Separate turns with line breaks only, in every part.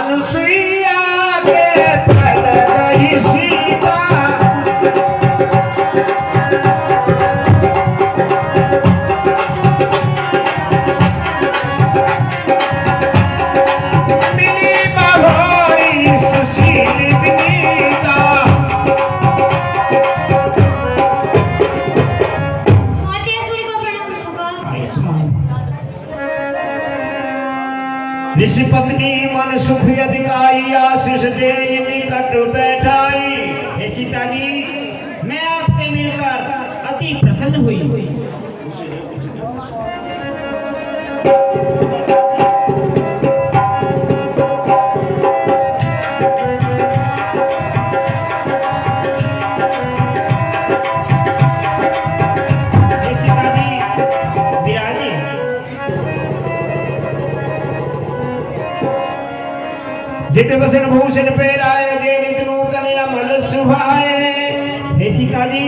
अनुसुईया के पद रही सीता मिली बहोरी सुशील विनीता। ऋषि पत्नी मन सुख अधिकाई आशीष दे निकट बैठाई।
हे सीता जी, मैं आपसे मिलकर अति प्रसन्न हुई। हे सीता जी, विराजे।
दिव्य वसन भूषण पेराए जे नित नूतन अमल सुभाए।
हे सीता जी,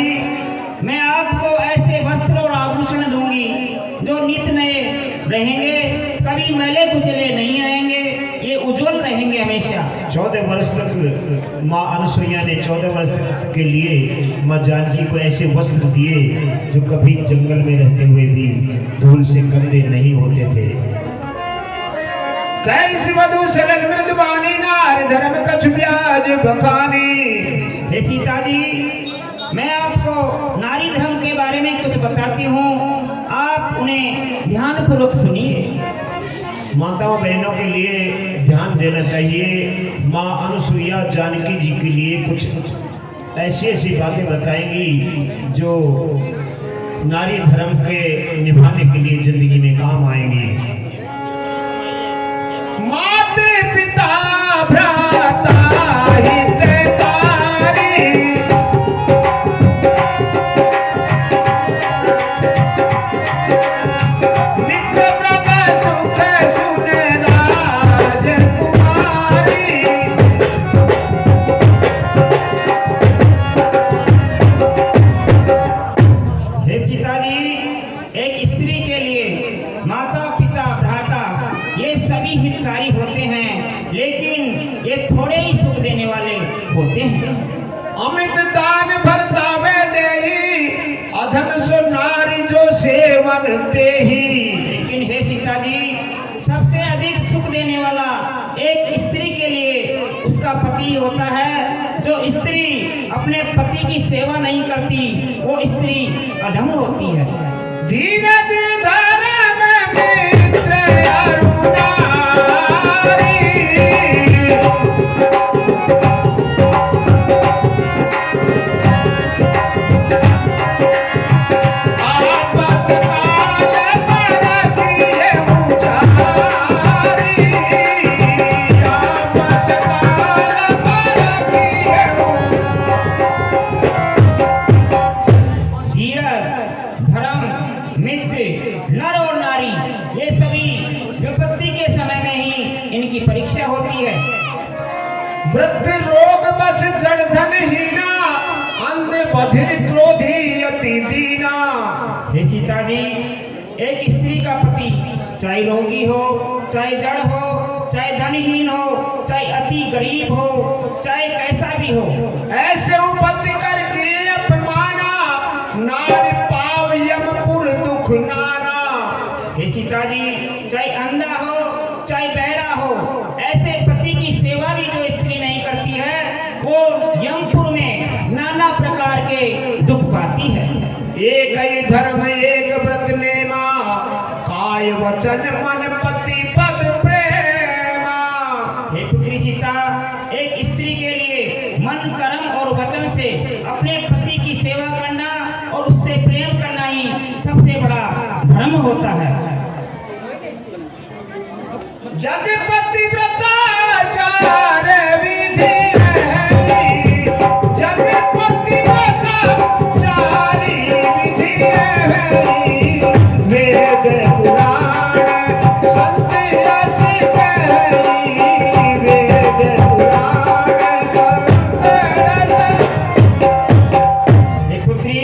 मैं आपको ऐसे वस्त्र और आभूषण दूंगी जो नित नए रहेंगे, कभी मैले कुचले नहीं रहेंगे, ये उज्जवल रहेंगे हमेशा।
14 वर्ष तक माँ अनुसुईया ने 14 वर्ष के लिए माँ जानकी को ऐसे वस्त्र दिए जो कभी जंगल में रहते हुए भी धूल से गंदे नहीं होते थे। कैसी वधु सरल मृदुबानी नार धर्म कछु ब्याज बखानी।
हे सीता जी, मैं आपको नारी धर्म के बारे में कुछ बताती हूँ, आप उन्हें ध्यान पूर्वक सुनिए।
माताओं बहनों के लिए ध्यान देना चाहिए। माँ अनुसुईया जानकी जी के लिए कुछ ऐसी ऐसी बातें बताएंगी जो नारी धर्म के निभाने के लिए जिंदगी में काम आएंगी। माते पिता भ्राता हितकारी नित्य व्रत सुख सुने राजकुमारी।
हे सीता जी, एक स्त्री के लिए माता पिता भ्राता ये सभी हितकारी होते हैं, लेकिन ये थोड़े ही सुख देने वाले होते हैं।
अमित दान भरतावे देही अधम सो नारी जो सेवन तेही।
लेकिन हे सीता जी, सबसे अधिक सुख देने वाला एक स्त्री के लिए उसका पति होता है। जो स्त्री अपने पति की सेवा नहीं करती वो स्त्री अधम होती है।
धीरज धर्म मित्र अरुणारी आपातकाल परखिए उचारी। आपातकाल परखिए
धीरज, धर्म, मित्र, नर और नारी ये सभी विपत्ति के समय में ही इनकी परीक्षा होती है।
वृद्ध रोग बस जड़ धन हीना अंध बधिर क्रोधी अति दीना।
हे सीता जी, एक स्त्री का पति चाहे रोगी हो, चाहे जड़ हो, चाहे धनहीन हो, चाहे अति गरीब हो, चाहे कैसा भी हो,
ऐसे उपत्ति करके अपमाना नारी पाव यमपुर दुख नाना।
हे सीता जी, चाहे अंधा हो, चाहे बहरा हो, ऐसे पति की सेवा भी जो स्त्री नहीं करती है वो यमपुर में नाना प्रकार के दुख पाती है।
एक ही धर्म एक व्रत नेमा काय वचन मन पति पद प्रेमा।
हे पुत्री सीता, एक स्त्री के लिए मन, कर्म और वचन से अपने पति की सेवा करना और उससे प्रेम करना ही सबसे बड़ा धर्म होता है।
जग पतिव्रताचार विधि है, जग पतिव्रताचारी विधि है। वेद पुराण संत यश कही, वेद पुराण संत यश।
हे पुत्री,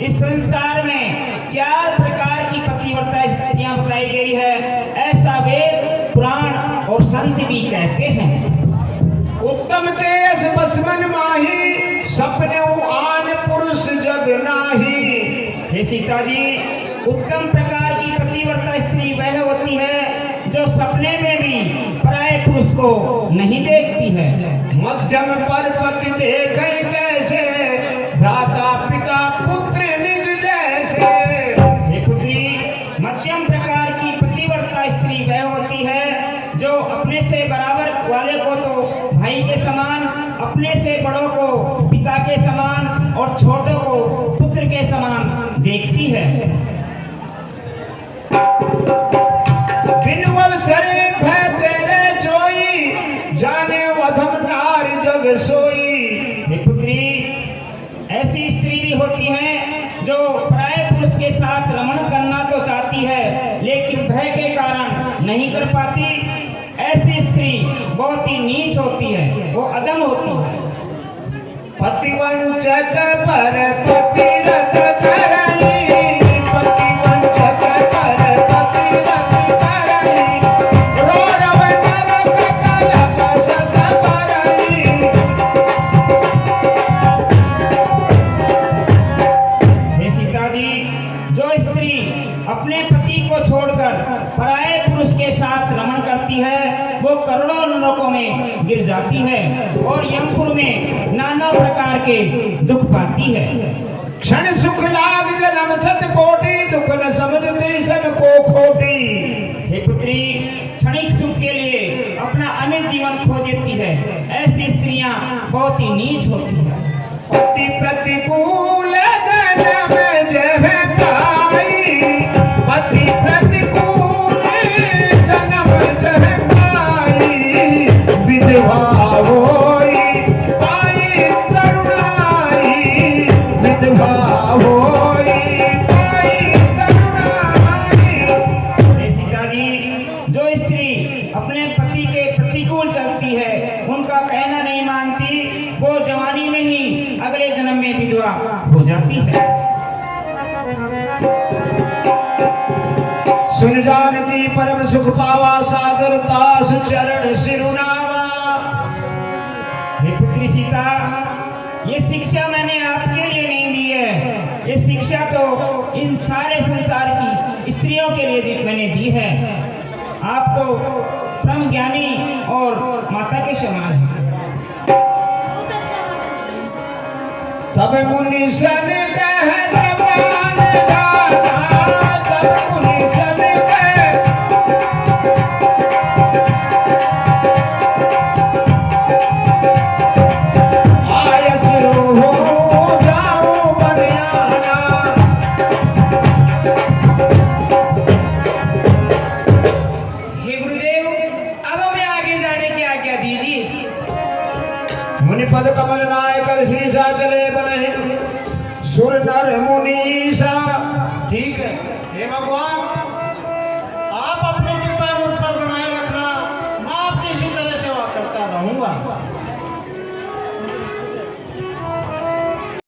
इस संसार में 4 प्रकार की पतिव्रता स्त्रियां बताई गई है। ऐसा वेद, पुराण संत भी कहते हैं।
उत्तम देश बसमन माही, सपने आन पुरुष जग नाही।
हे सीता जी, उत्तम प्रकार की पतिव्रता स्त्री वह होती है जो सपने में भी पराये पुरुष को नहीं देखती है।
मध्यम पर पति देखे कैसे, भ्राता पिता पुत्र निज जैसे।
हे पुत्री, मध्यम प्रकार की पतिव्रता स्त्री वह होती है जो अपने से बराबर वाले को तो भाई के समान, अपने से बड़ों को पिता के समान और छोटों को पुत्र के समान देखती है।
बिनु अवसरे भय तेरे जोई, जाने वधम नार जग सोई।
हे पुत्री, ऐसी स्त्री भी होती है जो पराये पुरुष के साथ रमण करना तो चाहती है लेकिन भय के कारण नहीं कर पाती। ऐसी स्त्री बहुत ही नीच होती है, वो अधम होती है।
पतिवंचक पर पतिरत करई, पतिवंचक पर पतिरत करई, रोरव नरक कलप सत परई।
हे सीता जी, जो स्त्री अपने पति को छोड़कर पराये पुरुष के साथ रमण करती है वो करोड़ों नरकों में गिर जाती है और यमपुर में नाना प्रकार के दुख पाती है।
क्षण सुख लाग जन्म सत कोटि, दुख न समझती सन को खोटी।
हे पुत्री, क्षणिक सुख के लिए अपना अमित जीवन खो देती है। ऐसी स्त्रियां बहुत ही नीच होती है।
पति प्रतिकूल जन्म जह पाई, पति प्रतिकूल जन्म जह पाई। विधवा होई पाई तरुणाई, विधवा होई पाई तरुणाई।
हे सीता जी, जो स्त्री अपने पति के प्रतिकूल चलती है, उनका कहना नहीं मानती, वो जवानी में ही अगले जन्म में विधवा हो जाती है।
सुन जानती परम सुख पावा, सादर दास चरण सिरुनावा।
हे पुत्री सीता, ये शिक्षा मैंने आपके लिए नहीं दी है, ये शिक्षा तो इन सारे संसार की स्त्रियों के लिए मैंने दी है। आप तो परम ज्ञानी और माता के समान हैं।
तब मुनि सन कह प्रमाण दाना, तब मुनि सन कह आयस हो जाऊं बनियाना।
हे गुरुदेव, अब हमें आगे जाने की आज्ञा दीजिए।
मुनि पद कमल नायक शीशा चले बने, सुर नर मुनीसा।
ठीक है हे भगवान,